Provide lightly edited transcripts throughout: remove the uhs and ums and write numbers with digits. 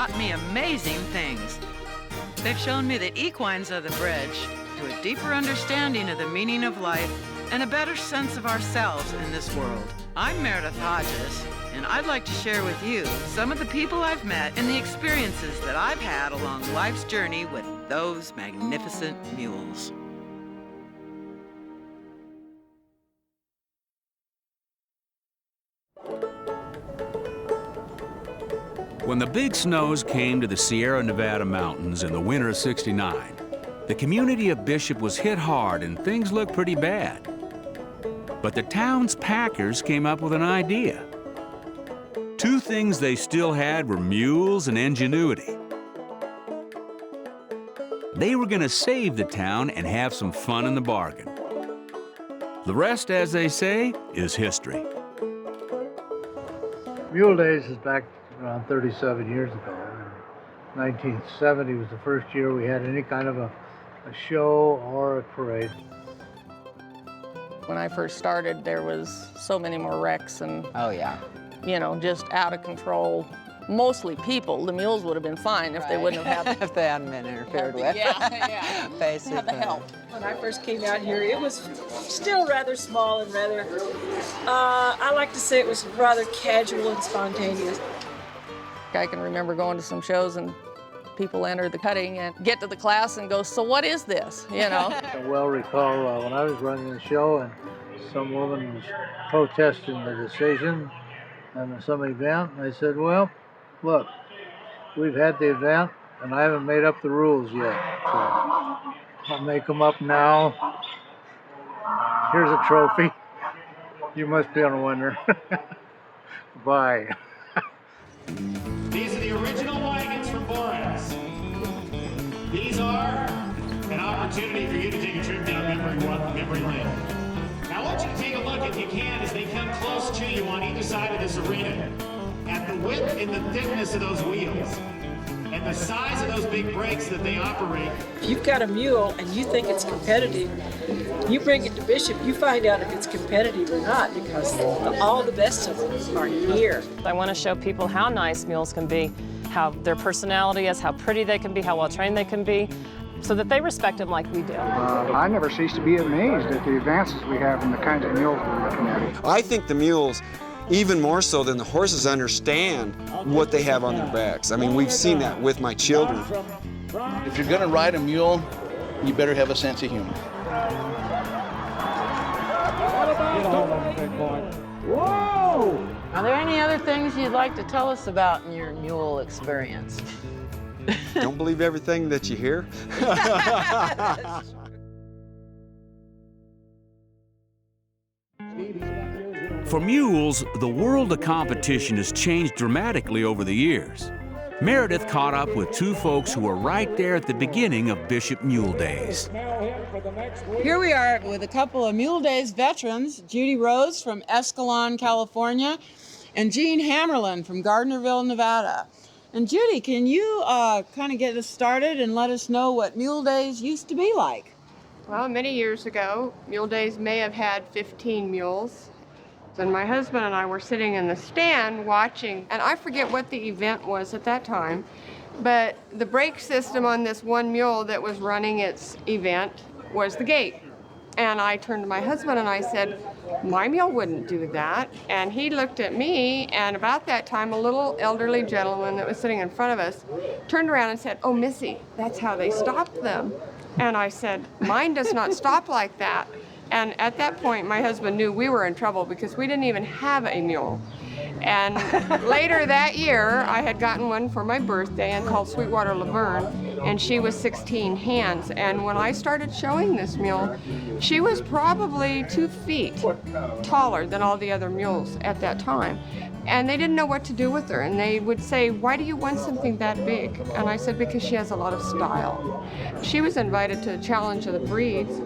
taught me amazing things. They've shown me that equines are the bridge to a deeper understanding of the meaning of life and a better sense of ourselves in this world. I'm Meredith Hodges, and I'd like to share with you some of the people I've met and the experiences that I've had along life's journey with those magnificent mules. When the big snows came to the Sierra Nevada mountains in the winter of '69, the community of Bishop was hit hard and things looked pretty bad. But the town's packers came up with an idea. Two things they still had were mules and ingenuity. They were gonna save the town and have some fun in the bargain. The rest, as they say, is history. Mule Days is back around 37 years ago. 1970 was the first year we had any kind of a show or a parade. When I first started, there was so many more wrecks and, oh yeah, you know, just out of control. Mostly people. The mules would have been fine if they wouldn't have had if they hadn't been interfered with. Yeah. Basically. Had the help. When I first came out here, it was still rather small and rather, I like to say it was rather casual and spontaneous. I can remember going to some shows and people enter the cutting and get to the class and go, so what is this, you know? I well recall when I was running the show and some woman was protesting the decision and some event, and I said, well, look, we've had the event and I haven't made up the rules yet, so I'll make them up now. Here's a trophy. You must be a winner. Bye. These are the original wagons from Boras. These are an opportunity for you to take a trip down memory lane. Now I want you to take a look, if you can, as they come close to you on either side of this arena, at the width and the thickness of those wheels, and the size of those big brakes that they operate. If you've got a mule and you think it's competitive, you bring it to Bishop, you find out if it's competitive or not, because all the best of them are here. I want to show people how nice mules can be, how their personality is, how pretty they can be, how well trained they can be, so that they respect them like we do. I never cease to be amazed at the advances we have in the kinds of mules we're looking at. I think the mules, even more so than the horses, understand what they have on their backs. I mean, we've seen that with my children. If you're gonna ride a mule, you better have a sense of humor. Whoa! Are there any other things you'd like to tell us about in your mule experience? Don't believe everything that you hear. For mules, the world of competition has changed dramatically over the years. Meredith caught up with two folks who were right there at the beginning of Bishop Mule Days. Here we are with a couple of Mule Days veterans, Judy Rose from Escalon, California, and Jean Hammerlin from Gardnerville, Nevada. And Judy, can you kind of get us started and let us know what Mule Days used to be like? Well, many years ago, Mule Days may have had 15 mules. And my husband and I were sitting in the stand watching, and I forget what the event was at that time, but the brake system on this one mule that was running its event was the gate. And I turned to my husband and I said, my mule wouldn't do that. And he looked at me, and about that time, a little elderly gentleman that was sitting in front of us turned around and said, oh, Missy, that's how they stop them. And I said, mine does not stop like that. And at that point, my husband knew we were in trouble because we didn't even have a mule. And later that year, I had gotten one for my birthday and called Sweetwater Laverne, and she was 16 hands. And when I started showing this mule, she was probably 2 feet taller than all the other mules at that time. And they didn't know what to do with her. And they would say, why do you want something that big? And I said, because she has a lot of style. She was invited to Challenge of the Breeds,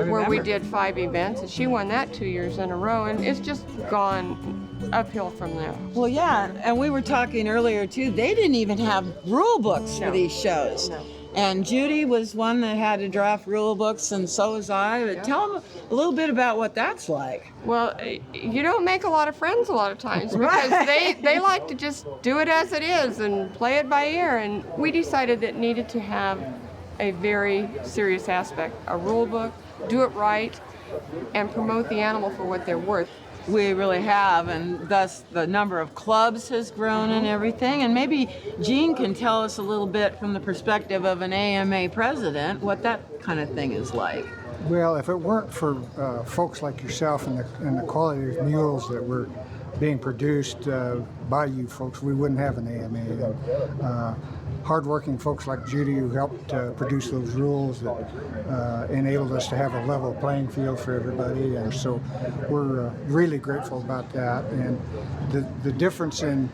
where we did 5 events, and she won that 2 years in a row. And it's just gone uphill from there. Well, yeah, and we were talking earlier too, they didn't even have rule books for these shows. No. And Judy was one that had to draft rule books, and so was I. But tell them a little bit about what that's like. Well, you don't make a lot of friends a lot of times because they like to just do it as it is and play it by ear. And we decided that it needed to have a very serious aspect, a rule book, do it right, and promote the animal for what they're worth. We really have, and thus the number of clubs has grown and everything. And maybe Jean can tell us a little bit from the perspective of an AMA president what that kind of thing is like. Well, if it weren't for folks like yourself and the quality of mules that were being produced by you folks, we wouldn't have an AMA. Hardworking folks like Judy who helped produce those rules that enabled us to have a level playing field for everybody, and so we're really grateful about that. And the difference in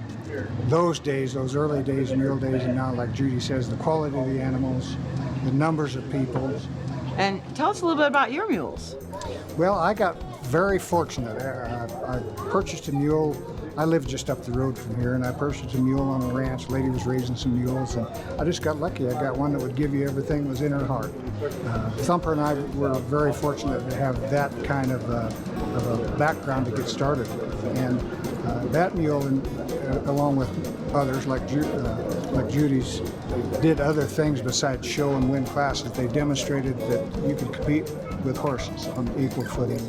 those days, those early days, mule days, and now, like Judy says, the quality of the animals, the numbers of people. And tell us a little bit about your mules. Well, I got very fortunate. I purchased a mule. I live just up the road from here, and I purchased a mule on a ranch. A lady was raising some mules, and I just got lucky. I got one that would give you everything that was in her heart. Thumper and I were very fortunate to have that kind of a background to get started with. And that mule, along with others like Judy's, did other things besides show and win classes. They demonstrated that you could compete with horses on equal footing.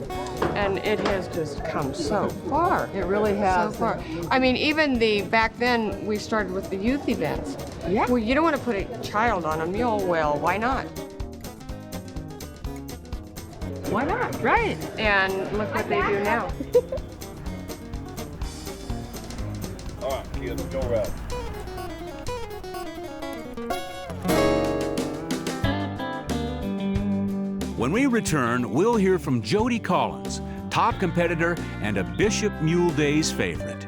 And it has just come so far. It really has. So far. I mean, even back then, we started with the youth events. Yeah. Well, you don't want to put a child on a mule. Well, why not? Why not? Right. And look what they do now. All right, kids, go ride. When we return, we'll hear from Jody Collins, top competitor and a Bishop Mule Days favorite.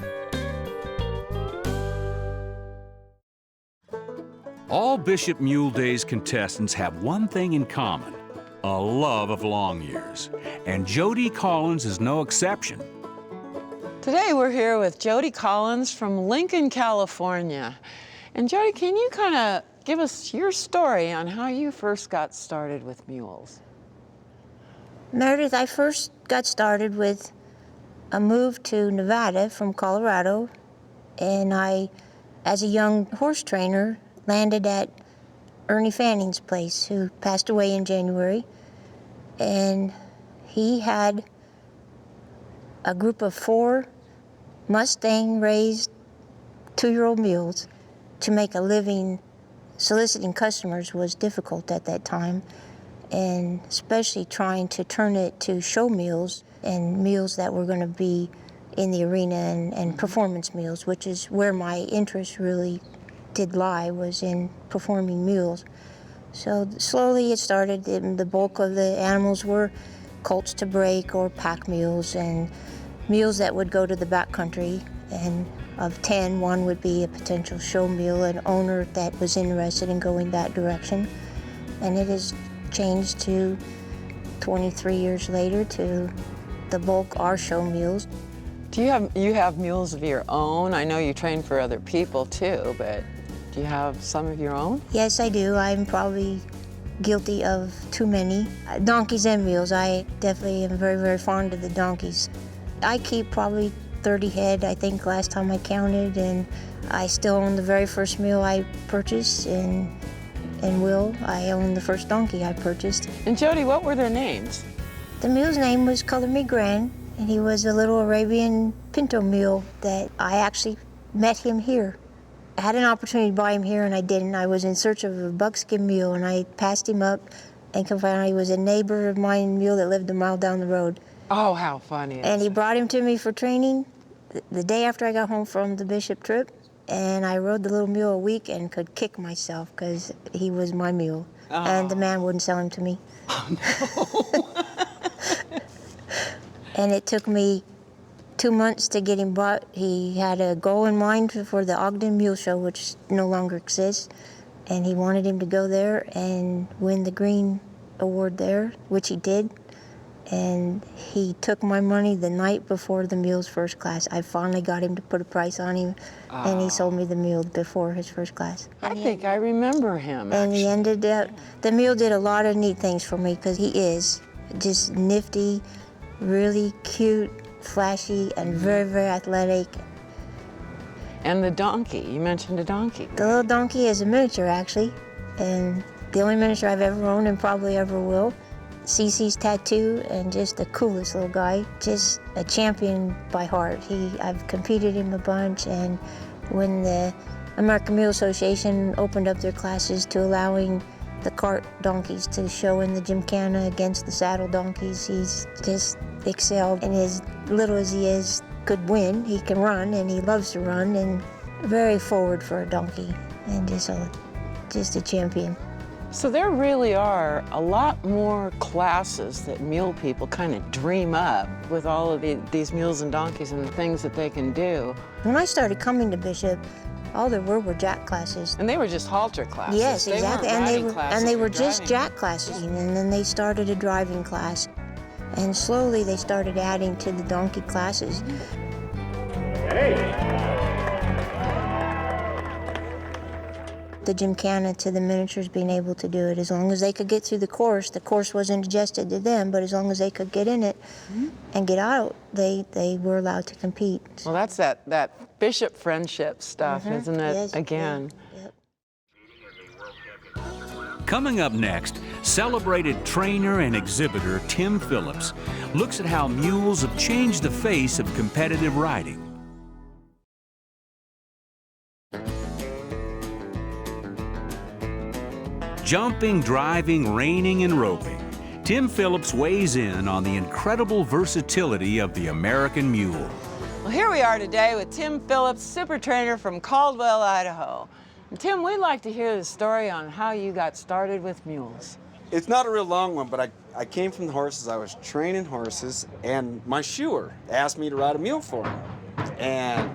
All Bishop Mule Days contestants have one thing in common: a love of long years. And Jody Collins is no exception. Today we're here with Jody Collins from Lincoln, California. And Jody, can you kind of give us your story on how you first got started with mules? Meredith, I first got started with a move to Nevada from Colorado, and I, as a young horse trainer, landed at Ernie Fanning's place, who passed away in January, and he had a group of 4 Mustang-raised 2-year-old mules. To make a living soliciting customers was difficult at that time, and especially trying to turn it to show mules and mules that were going to be in the arena and performance mules, which is where my interest really did lie, was in performing mules. So slowly it started, and the bulk of the animals were colts to break or pack mules, and mules that would go to the backcountry. And of 10, 1 would be a potential show mule, an owner that was interested in going that direction. And it has changed to 23 years later to the bulk are show mules. Do you have mules of your own? I know you train for other people too, but do you have some of your own? Yes, I do. I'm probably guilty of too many. Donkeys and mules. I definitely am very, very fond of the donkeys. I keep probably 30 head, I think, last time I counted, and I still own the very first mule I purchased, and Will, I own the first donkey I purchased. And Jody, what were their names? The mule's name was Color Me Grand, and he was a little Arabian pinto mule that I actually met him here. I had an opportunity to buy him here, and I didn't. I was in search of a buckskin mule, and I passed him up and found out he was a neighbor of mine mule that lived a mile down the road. Oh, how funny. And he brought him to me for training the day after I got home from the Bishop trip, and I rode the little mule a week and could kick myself because he was my mule. Oh. And the man wouldn't sell him to me. Oh, no. And it took me 2 months to get him bought. He had a goal in mind for the Ogden Mule Show, which no longer exists, and he wanted him to go there and win the Green Award there, which he did. and he took my money the night before the mule's first class. I finally got him to put a price on him, and he sold me the mule before his first class. I think I remember him, And he ended up, the mule did a lot of neat things for me because he is just nifty, really cute, flashy, and very, very athletic. And the donkey, you mentioned a donkey. The little donkey is a miniature, actually, and the only miniature I've ever owned and probably ever will. Cece's tattoo, and just the coolest little guy, just a champion by heart. I've competed him a bunch, and when the American Mule Association opened up their classes to allowing the cart donkeys to show in the gymkhana against the saddle donkeys, he's just excelled, and as little as he is, could win. He can run, and he loves to run, and very forward for a donkey, and just a champion. So there really are a lot more classes that mule people kind of dream up with all of these mules and donkeys and the things that they can do. When I started coming to Bishop, all there were jack classes. And they were just halter classes. Yes, exactly. And they were just driving. jack classes. And then they started a driving class. And slowly they started adding to the donkey classes. The gymkhana to the miniatures being able to do it. As long as they could get through the course wasn't adjusted to them, but as long as they could get in it and get out, they were allowed to compete. Well, that's that Bishop friendship stuff, isn't it? Yes, Again. Coming up next, celebrated trainer and exhibitor Tim Phillips looks at how mules have changed the face of competitive riding. Jumping, driving, reining, and roping, Tim Phillips weighs in on the incredible versatility of the American mule. Well, here we are today with Tim Phillips, super trainer from Caldwell, Idaho. And Tim, we'd like to hear the story on how you got started with mules. It's not a real long one, but I came from the horses. I was training horses, and my shoer asked me to ride a mule for him. And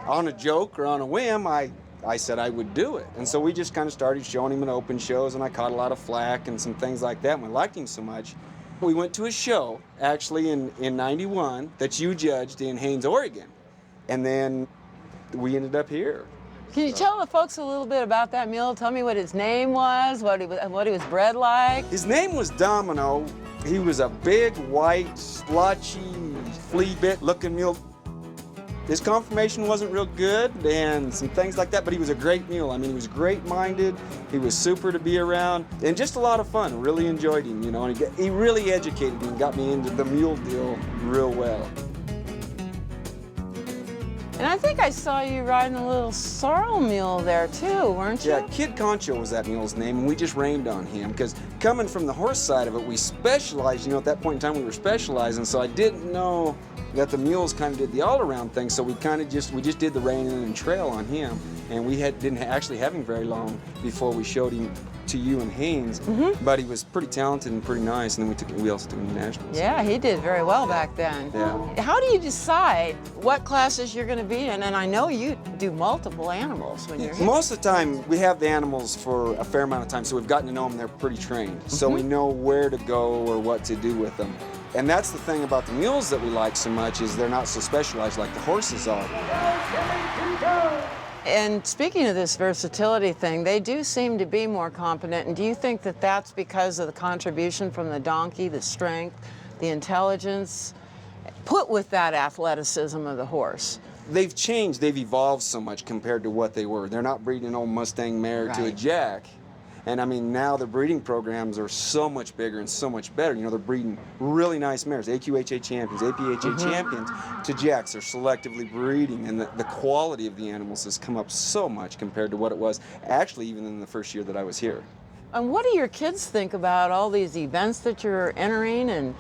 on a joke or on a whim, I said I would do it. And so we just kind of started showing him in open shows, and I caught a lot of flack and some things like that, and we liked him so much. We went to a show, actually in 91, that you judged in Haines, Oregon. And then we ended up here. Can you tell the folks a little bit about that mule? Tell me what his name was, what he was bred like. His name was Domino. He was a big, white, splotchy, flea-bit looking mule. His conformation wasn't real good and some things like that, but he was a great mule. I mean, he was great-minded, he was super to be around, and just a lot of fun. Really enjoyed him, you know, and he really educated me and got me into the mule deal real well. And I think I saw you riding a little sorrel mule there too, weren't you? Yeah, Kid Concho was that mule's name, and we just rained on him because coming from the horse side of it, we specialized. You know, at that point in time, we were specializing, so I didn't know that the mules kind of did the all-around thing. So we just did the reining and trail on him, and we didn't actually have him very long before we showed him to you and Haines. But he was pretty talented and pretty nice, and then we also took him to nationals. Yeah, he did very well back then. Yeah. How do you decide what classes you're going to be in? And I know you do multiple animals when you're here. Most of the time, we have the animals for a fair amount of time, so we've gotten to know them. They're pretty trained, so we know where to go or what to do with them. And that's the thing about the mules that we like so much, is they're not so specialized like the horses are. And speaking of this versatility thing, they do seem to be more competent. And do you think that that's because of the contribution from the donkey, the strength, the intelligence, put with that athleticism of the horse? They've changed, they've evolved so much compared to what they were. They're not breeding an old Mustang mare to a jack. And I mean, now the breeding programs are so much bigger and so much better. You know, they're breeding really nice mares, AQHA champions, APHA champions, to jacks. They're selectively breeding, and the quality of the animals has come up so much compared to what it was, actually, even in the first year that I was here. And what do your kids think about all these events that you're entering? And,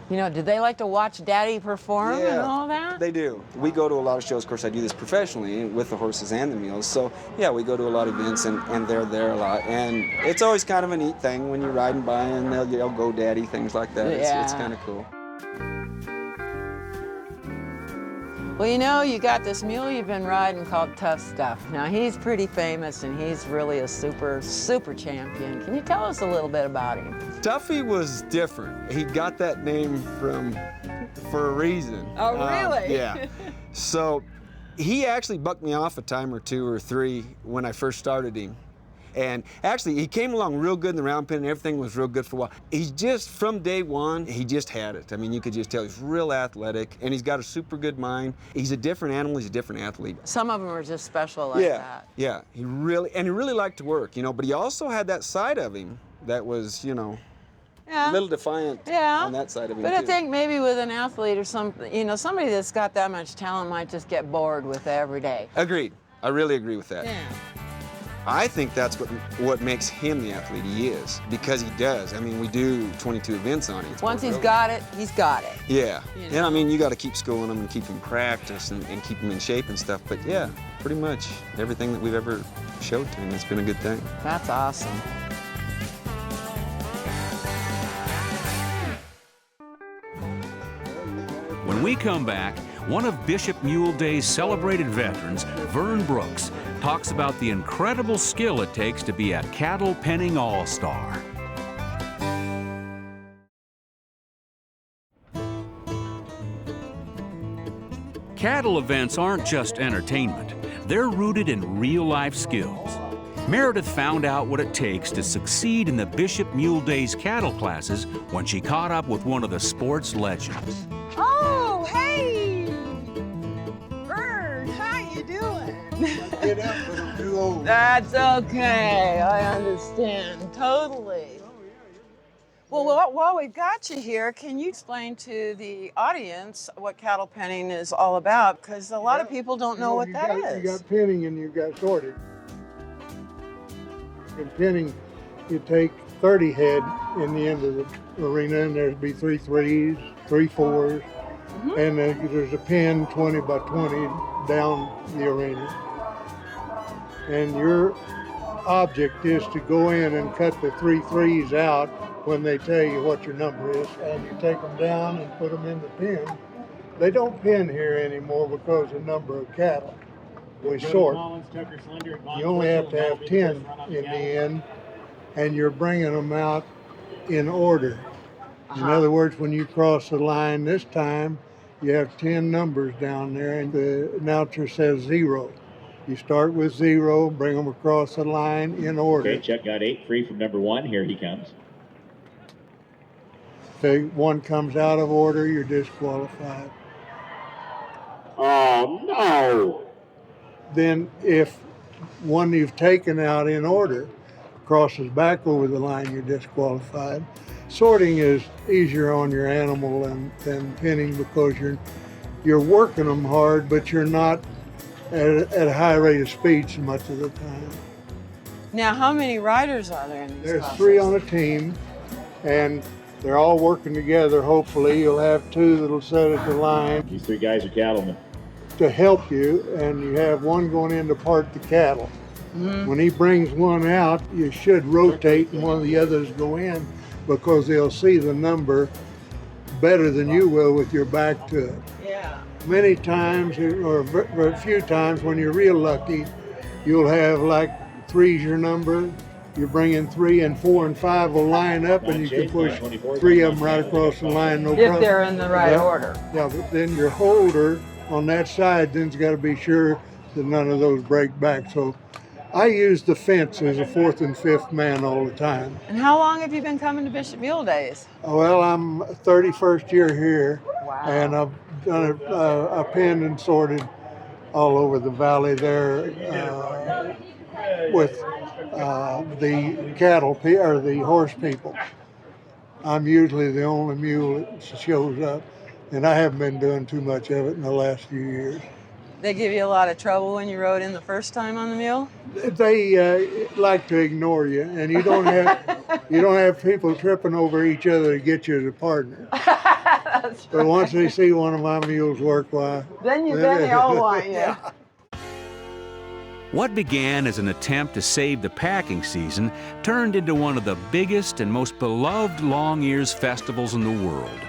you know, do they like to watch Daddy perform and all that? They do. We go to a lot of shows. Of course, I do this professionally with the horses and the mules. So, yeah, we go to a lot of events, and they're there a lot. And it's always kind of a neat thing when you're riding by and they'll yell, "Go Daddy," things like that. It's kind of cool. Well, you know, you got this mule you've been riding called Tough Stuff. Now, he's pretty famous and he's really a super champion. Can you tell us a little bit about him? Tuffy was different. He got that name for a reason. Oh, really? Yeah. So he actually bucked me off a time or two or three when I first started him. And actually, he came along real good in the round pen, and everything was real good for a while. He's just, from day one, he just had it. I mean, you could just tell he's real athletic, and he's got a super good mind. He's a different animal, he's a different athlete. Some of them are just special like that. Yeah, he really liked to work, you know, but he also had that side of him that was, you know, a little defiant on that side of him, But too. I think maybe with an athlete or something, you know, somebody that's got that much talent might just get bored with it every day. Agreed. I really agree with that. Yeah. I think that's what makes him the athlete he is, because he does. I mean, we do 22 events on him. Once he's got it, he's got it. Yeah. You know? And I mean, you got to keep schooling him and keep him practice and keep him in shape and stuff. But yeah, pretty much everything that we've ever showed to him, it's been a good thing. That's awesome. When we come back, one of Bishop Mule Day's celebrated veterans, Vern Brooks, talks about the incredible skill it takes to be a cattle penning all-star. Cattle events aren't just entertainment. They're rooted in real-life skills. Meredith found out what it takes to succeed in the Bishop Mule Day's cattle classes when she caught up with one of the sport's legends. Oh, hey! Vern, how you doing? Get up, but I'm too old. That's okay. I understand totally. Well, while we've got you here, can you explain to the audience what cattle penning is all about? Because a lot of people don't know what that is. You got penning and you got sorting. In penning, you take 30 head in the end of the arena, and there'd be 3 3s, 3 4s, and then there's a pen 20 by 20 down the arena. And your object is to go in and cut the 3 3s out when they tell you what your number is, and you take them down and put them in the pen. They don't pen here anymore because of the number of cattle. We sort. You only have to have 10 in the end, and you're bringing them out in order. In other words, when you cross the line this time, you have 10 numbers down there, and the announcer says 0. You start with 0, bring them across the line in order. Okay, check got 8 free from number 1. Here he comes. If one comes out of order, you're disqualified. Oh, no! Then if one you've taken out in order crosses back over the line, you're disqualified. Sorting is easier on your animal than penning because you're working them hard, but you're not at a high rate of speed so much of the time. Now, how many riders are there in these There's classes? 3 on a team, and they're all working together. Hopefully, you'll have 2 that'll set at the line. These 3 guys are cattlemen. To help you, and you have one going in to part the cattle. When he brings one out, you should rotate and one of the others go in because they'll see the number better than you will with your back to it. Yeah. Many times, or a few times when you're real lucky, you'll have like 3's your number. You bring in 3 and 4 and 5 will line up, and you can push 3 of them right across the line, no problem. If they're in the right order. Yeah, but then your holder on that side then's got to be sure that none of those break back. So I use the fence as a 4th and 5th man all the time. And how long have you been coming to Bishop Mule Days? Well, I'm 31st year here, Wow. and I've done a penned and sorted all over the valley there with the cattle or the horse people. I'm usually the only mule that shows up, and I haven't been doing too much of it in the last few years. They give you a lot of trouble when you rode in the first time on the mule? They like to ignore you, and you don't have people tripping over each other to get you as a partner. That's But once they see one of my mules work, why? Then they all want you. What began as an attempt to save the packing season turned into one of the biggest and most beloved long ears festivals in the world.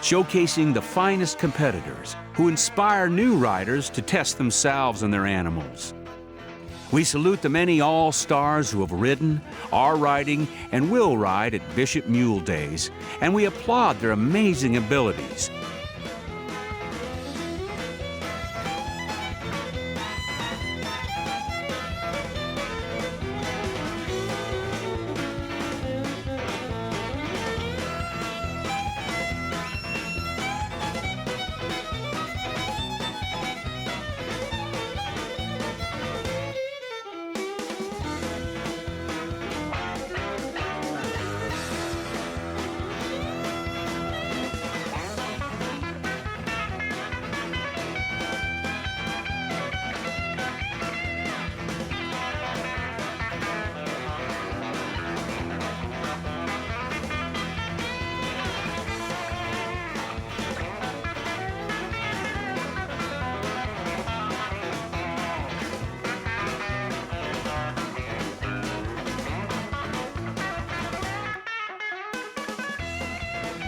showcasing the finest competitors who inspire new riders to test themselves and their animals. We salute the many all-stars who have ridden, are riding, and will ride at Bishop Mule Days, and we applaud their amazing abilities.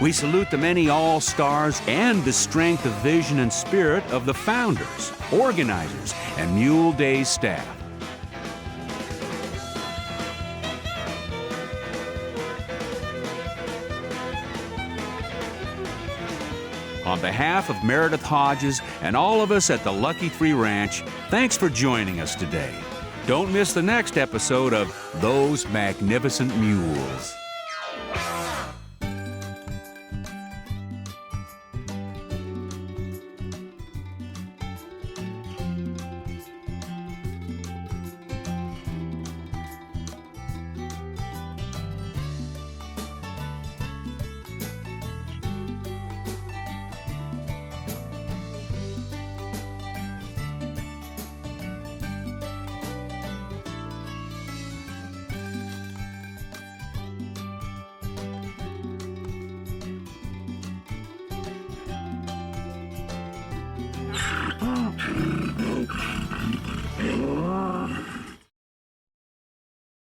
We salute the many all-stars and the strength of vision and spirit of the founders, organizers, and Mule Days staff. On behalf of Meredith Hodges and all of us at the Lucky 3 Ranch, thanks for joining us today. Don't miss the next episode of Those Magnificent Mules. Oh.